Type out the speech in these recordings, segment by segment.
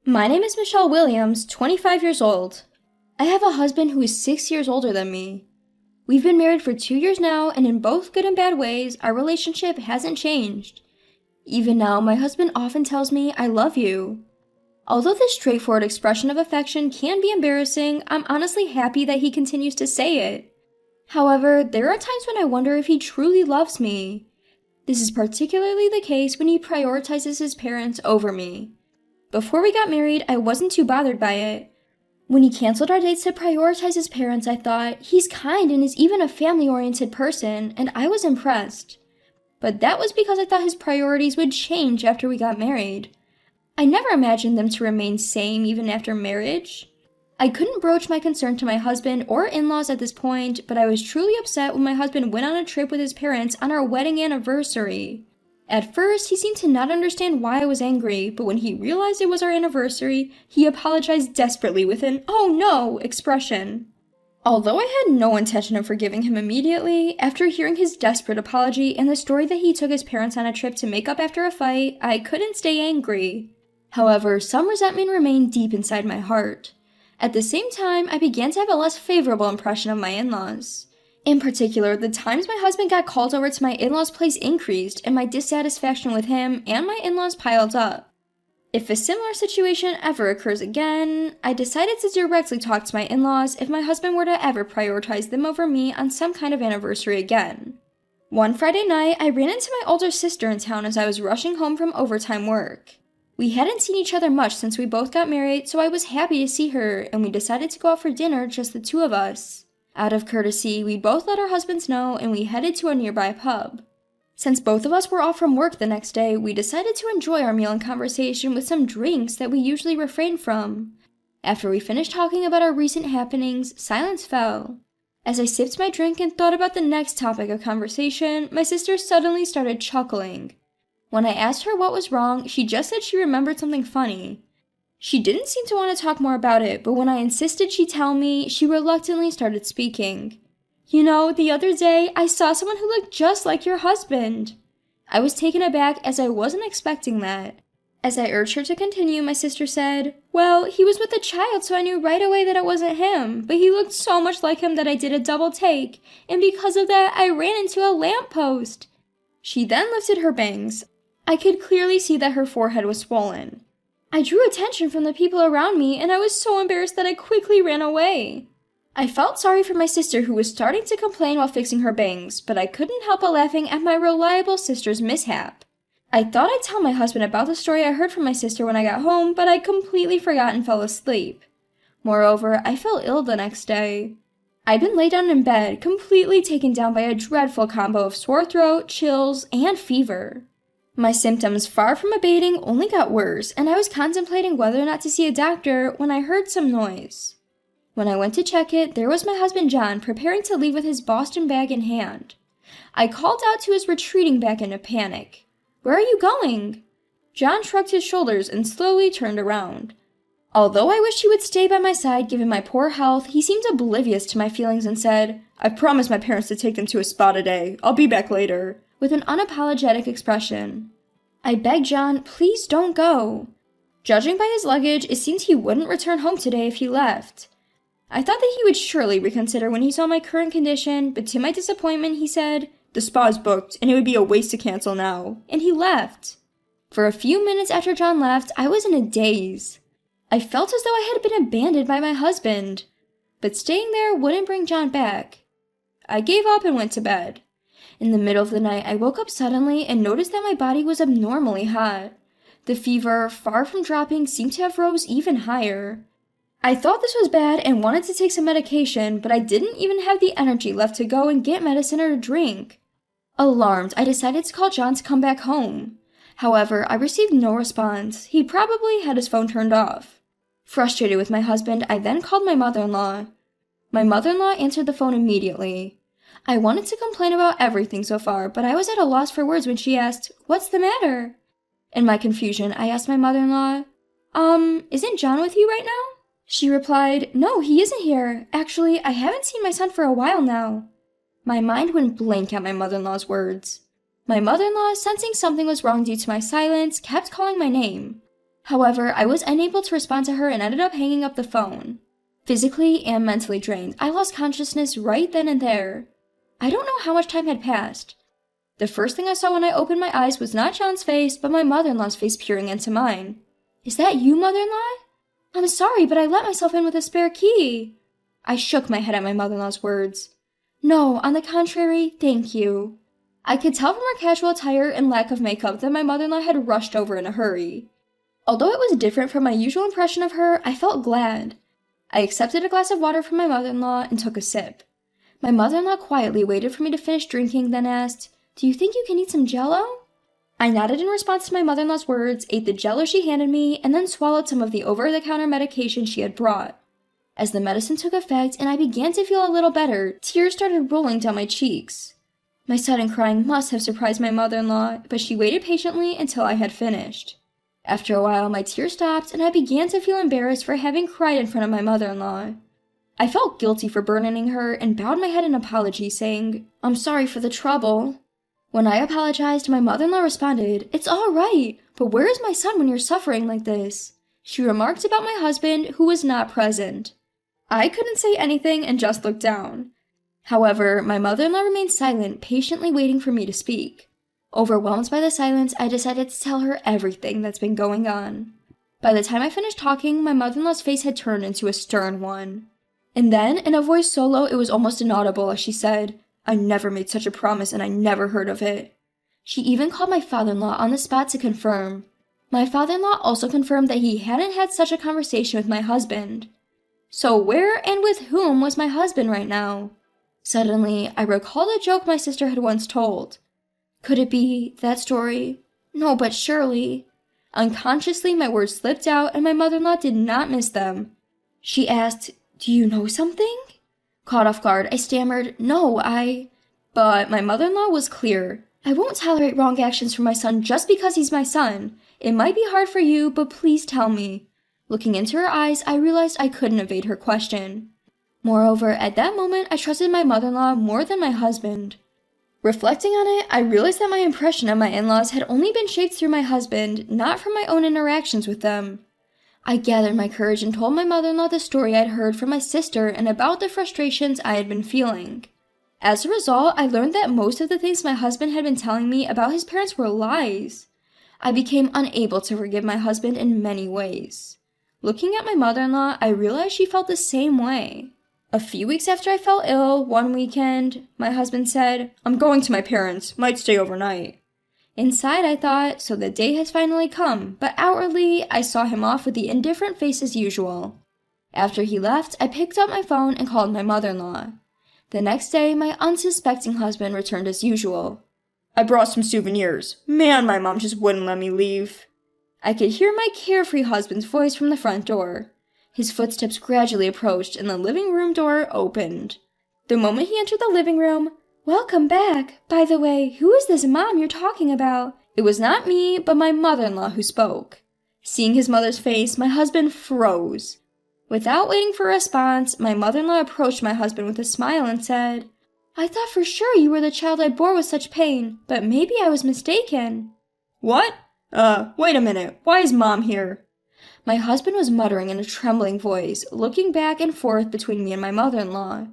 My name is Michelle Williams, 25 years old. I have a husband who is 6 years older than me. We've been married for 2 years now, and in both good and bad ways, our relationship hasn't changed. Even now, my husband often tells me, "I love you." Although this straightforward expression of affection can be embarrassing, I'm honestly happy that he continues to say it. However, there are times when I wonder if he truly loves me. This is particularly the case when he prioritizes his parents over me. Before we got married, I wasn't too bothered by it. When he canceled our dates to prioritize his parents, I thought, he's kind and is even a family-oriented person, and I was impressed. But that was because I thought his priorities would change after we got married. I never imagined them to remain same even after marriage. I couldn't broach my concern to my husband or in-laws at this point, but I was truly upset when my husband went on a trip with his parents on our wedding anniversary. At first, he seemed to not understand why I was angry, but when he realized it was our anniversary, he apologized desperately with an "oh no" expression. Although I had no intention of forgiving him immediately, after hearing his desperate apology and the story that he took his parents on a trip to make up after a fight, I couldn't stay angry. However, some resentment remained deep inside my heart. At the same time, I began to have a less favorable impression of my in-laws. In particular, the times my husband got called over to my in-laws' place increased, and my dissatisfaction with him and my in-laws piled up. If a similar situation ever occurs again, I decided to directly talk to my in-laws if my husband were to ever prioritize them over me on some kind of anniversary again. One Friday night, I ran into my older sister in town as I was rushing home from overtime work. We hadn't seen each other much since we both got married, so I was happy to see her, and we decided to go out for dinner, just the two of us. Out of courtesy, we both let our husbands know, and we headed to a nearby pub. Since both of us were off from work the next day, we decided to enjoy our meal and conversation with some drinks that we usually refrain from. After we finished talking about our recent happenings, silence fell. As I sipped my drink and thought about the next topic of conversation, my sister suddenly started chuckling. When I asked her what was wrong, she just said she remembered something funny. She didn't seem to want to talk more about it, but when I insisted she tell me, she reluctantly started speaking. "You know, the other day, I saw someone who looked just like your husband." I was taken aback as I wasn't expecting that. As I urged her to continue, my sister said, "Well, he was with a child, so I knew right away that it wasn't him, but he looked so much like him that I did a double take, and because of that, I ran into a lamppost." She then lifted her bangs. I could clearly see that her forehead was swollen. I drew attention from the people around me, and I was so embarrassed that I quickly ran away. I felt sorry for my sister who was starting to complain while fixing her bangs, but I couldn't help but laughing at my reliable sister's mishap. I thought I'd tell my husband about the story I heard from my sister when I got home, but I completely forgot and fell asleep. Moreover, I felt ill the next day. I'd been laid down in bed, completely taken down by a dreadful combo of sore throat, chills, and fever. My symptoms, far from abating, only got worse, and I was contemplating whether or not to see a doctor when I heard some noise. When I went to check it, there was my husband John preparing to leave with his Boston bag in hand. I called out to his retreating back in a panic. "Where are you going?" John shrugged his shoulders and slowly turned around. Although I wished he would stay by my side given my poor health, he seemed oblivious to my feelings and said, "I've promised my parents to take them to a spa today. I'll be back later," with an unapologetic expression. I begged John, "Please don't go." Judging by his luggage, it seemed he wouldn't return home today if he left. I thought that he would surely reconsider when he saw my current condition, but to my disappointment he said, "The spa's booked, and it would be a waste to cancel now," and he left. For a few minutes after John left, I was in a daze. I felt as though I had been abandoned by my husband, but staying there wouldn't bring John back. I gave up and went to bed. In the middle of the night, I woke up suddenly and noticed that my body was abnormally hot. The fever, far from dropping, seemed to have rose even higher. I thought this was bad and wanted to take some medication, but I didn't even have the energy left to go and get medicine or a drink. Alarmed, I decided to call John to come back home. However, I received no response. He probably had his phone turned off. Frustrated with my husband, I then called my mother-in-law. My mother-in-law answered the phone immediately. I wanted to complain about everything so far, but I was at a loss for words when she asked, "What's the matter?" In my confusion, I asked my mother-in-law, "Isn't John with you right now?" She replied, "No, he isn't here. Actually, I haven't seen my son for a while now." My mind went blank at my mother-in-law's words. My mother-in-law, sensing something was wrong due to my silence, kept calling my name. However, I was unable to respond to her and ended up hanging up the phone. Physically and mentally drained, I lost consciousness right then and there. I don't know how much time had passed. The first thing I saw when I opened my eyes was not John's face, but my mother-in-law's face peering into mine. "Is that you, mother-in-law?" "I'm sorry, but I let myself in with a spare key." I shook my head at my mother-in-law's words. "No, on the contrary, thank you." I could tell from her casual attire and lack of makeup that my mother-in-law had rushed over in a hurry. Although it was different from my usual impression of her, I felt glad. I accepted a glass of water from my mother-in-law and took a sip. My mother-in-law quietly waited for me to finish drinking, then asked, "Do you think you can eat some Jell-O?" I nodded in response to my mother-in-law's words, ate the Jell-O she handed me, and then swallowed some of the over-the-counter medication she had brought. As the medicine took effect and I began to feel a little better, tears started rolling down my cheeks. My sudden crying must have surprised my mother-in-law, but she waited patiently until I had finished. After a while, my tears stopped, and I began to feel embarrassed for having cried in front of my mother-in-law. I felt guilty for burdening her and bowed my head in apology, saying, "I'm sorry for the trouble." When I apologized, my mother-in-law responded, "It's all right, but where is my son when you're suffering like this?" She remarked about my husband, who was not present. I couldn't say anything and just looked down. However, my mother-in-law remained silent, patiently waiting for me to speak. Overwhelmed by the silence, I decided to tell her everything that's been going on. By the time I finished talking, my mother-in-law's face had turned into a stern one. And then, in a voice so low it was almost inaudible, she said, "I never made such a promise and I never heard of it." She even called my father-in-law on the spot to confirm. My father-in-law also confirmed that he hadn't had such a conversation with my husband. So where and with whom was my husband right now? Suddenly, I recalled a joke my sister had once told. Could it be that story? No, but surely. Unconsciously, my words slipped out and my mother-in-law did not miss them. She asked, "Do you know something?" Caught off guard, I stammered, "No, But my mother-in-law was clear. "I won't tolerate wrong actions from my son just because he's my son. It might be hard for you, but please tell me." Looking into her eyes, I realized I couldn't evade her question. Moreover, at that moment, I trusted my mother-in-law more than my husband. Reflecting on it, I realized that my impression of my in-laws had only been shaped through my husband, not from my own interactions with them. I gathered my courage and told my mother-in-law the story I'd heard from my sister and about the frustrations I had been feeling. As a result, I learned that most of the things my husband had been telling me about his parents were lies. I became unable to forgive my husband in many ways. Looking at my mother-in-law, I realized she felt the same way. A few weeks after I fell ill, one weekend, my husband said, "I'm going to my parents, might stay overnight." Inside, I thought, so the day has finally come, but outwardly, I saw him off with the indifferent face as usual. After he left, I picked up my phone and called my mother-in-law. The next day, my unsuspecting husband returned as usual. "I brought some souvenirs. Man, my mom just wouldn't let me leave." I could hear my carefree husband's voice from the front door. His footsteps gradually approached and the living room door opened. The moment he entered the living room, "Welcome back. By the way, who is this mom you're talking about?" It was not me, but my mother-in-law who spoke. Seeing his mother's face, my husband froze. Without waiting for a response, my mother-in-law approached my husband with a smile and said, "I thought for sure you were the child I bore with such pain, but maybe I was mistaken." "What? Wait a minute. Why is Mom here?" My husband was muttering in a trembling voice, looking back and forth between me and my mother-in-law.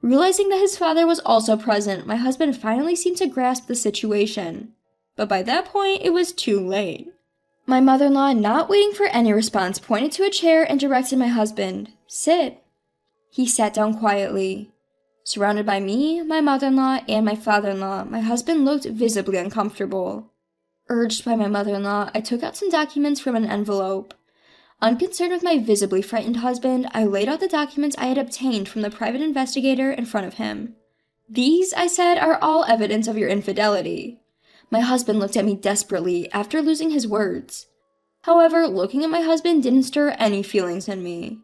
Realizing that his father was also present, my husband finally seemed to grasp the situation. But by that point, it was too late. My mother-in-law, not waiting for any response, pointed to a chair and directed my husband, "Sit." He sat down quietly. Surrounded by me, my mother-in-law, and my father-in-law, my husband looked visibly uncomfortable. Urged by my mother-in-law, I took out some documents from an envelope. Unconcerned with my visibly frightened husband, I laid out the documents I had obtained from the private investigator in front of him. "These," I said, "are all evidence of your infidelity." My husband looked at me desperately after losing his words. However, looking at my husband didn't stir any feelings in me.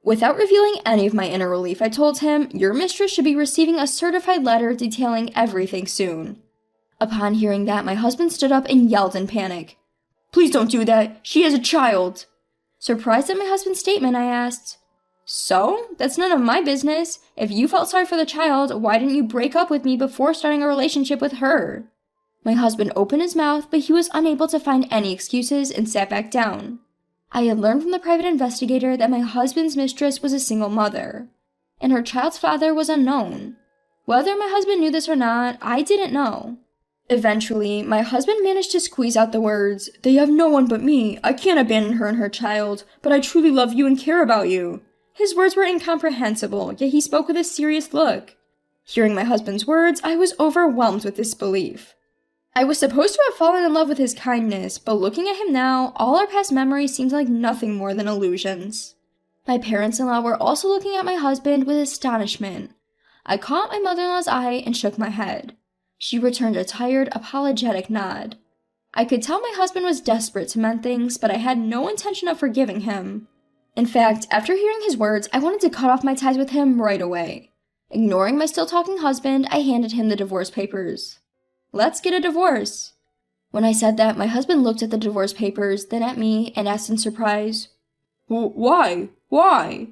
Without revealing any of my inner relief, I told him, "Your mistress should be receiving a certified letter detailing everything soon." Upon hearing that, my husband stood up and yelled in panic, "Please don't do that! She is a child!" Surprised at my husband's statement, I asked, "So? That's none of my business. If you felt sorry for the child, why didn't you break up with me before starting a relationship with her?" My husband opened his mouth, but he was unable to find any excuses and sat back down. I had learned from the private investigator that my husband's mistress was a single mother, and her child's father was unknown. Whether my husband knew this or not, I didn't know. Eventually, my husband managed to squeeze out the words, "They have no one but me. I can't abandon her and her child, but I truly love you and care about you." His words were incomprehensible, yet he spoke with a serious look. Hearing my husband's words, I was overwhelmed with disbelief. I was supposed to have fallen in love with his kindness, but looking at him now, all our past memories seemed like nothing more than illusions. My parents-in-law were also looking at my husband with astonishment. I caught my mother-in-law's eye and shook my head. She returned a tired, apologetic nod. I could tell my husband was desperate to mend things, but I had no intention of forgiving him. In fact, after hearing his words, I wanted to cut off my ties with him right away. Ignoring my still-talking husband, I handed him the divorce papers. "Let's get a divorce." When I said that, my husband looked at the divorce papers, then at me, and asked in surprise, "Why? Why?"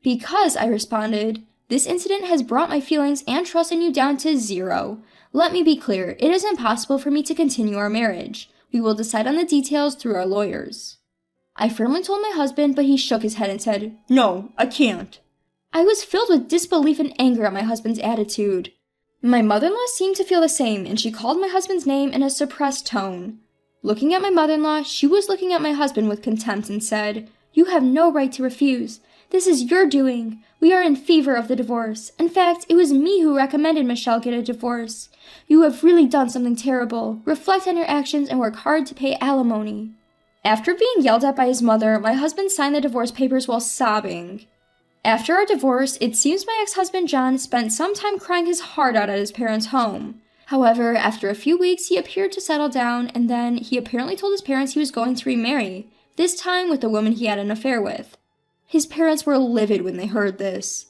"Because," I responded, "this incident has brought my feelings and trust in you down to 0. Let me be clear, it is impossible for me to continue our marriage. We will decide on the details through our lawyers." I firmly told my husband, but he shook his head and said, "No, I can't." I was filled with disbelief and anger at my husband's attitude. My mother-in-law seemed to feel the same, and she called my husband's name in a suppressed tone. Looking at my mother-in-law, she was looking at my husband with contempt and said, "You have no right to refuse. This is your doing. We are in favor of the divorce. In fact, it was me who recommended Michelle get a divorce. You have really done something terrible. Reflect on your actions and work hard to pay alimony." After being yelled at by his mother, my husband signed the divorce papers while sobbing. After our divorce, it seems my ex-husband John spent some time crying his heart out at his parents' home. However, after a few weeks, he appeared to settle down, and then he apparently told his parents he was going to remarry, this time with the woman he had an affair with. His parents were livid when they heard this.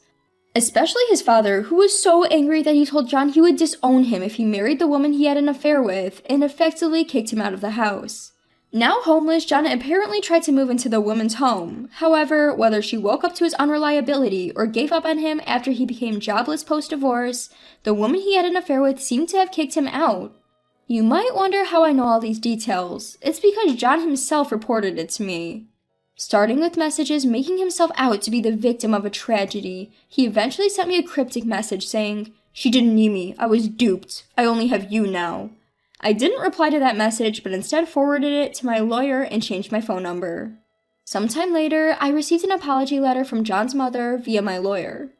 Especially his father, who was so angry that he told John he would disown him if he married the woman he had an affair with, and effectively kicked him out of the house. Now homeless, John apparently tried to move into the woman's home. However, whether she woke up to his unreliability or gave up on him after he became jobless post-divorce, the woman he had an affair with seemed to have kicked him out. You might wonder how I know all these details. It's because John himself reported it to me. Starting with messages making himself out to be the victim of a tragedy, he eventually sent me a cryptic message saying, "She didn't need me. I was duped. I only have you now." I didn't reply to that message, but instead forwarded it to my lawyer and changed my phone number. Sometime later, I received an apology letter from John's mother via my lawyer.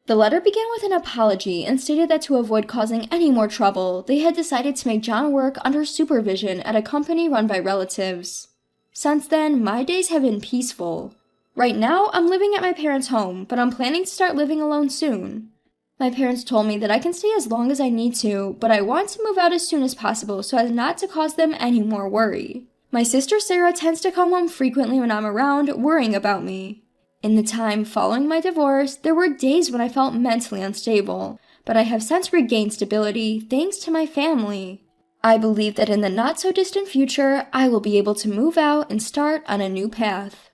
The letter began with an apology and stated that to avoid causing any more trouble, they had decided to make John work under supervision at a company run by relatives. Since then, my days have been peaceful. Right now, I'm living at my parents' home, but I'm planning to start living alone soon. My parents told me that I can stay as long as I need to, but I want to move out as soon as possible so as not to cause them any more worry. My sister Sarah tends to come home frequently when I'm around, worrying about me. In the time following my divorce, there were days when I felt mentally unstable, but I have since regained stability thanks to my family. I believe that in the not-so-distant future, I will be able to move out and start on a new path.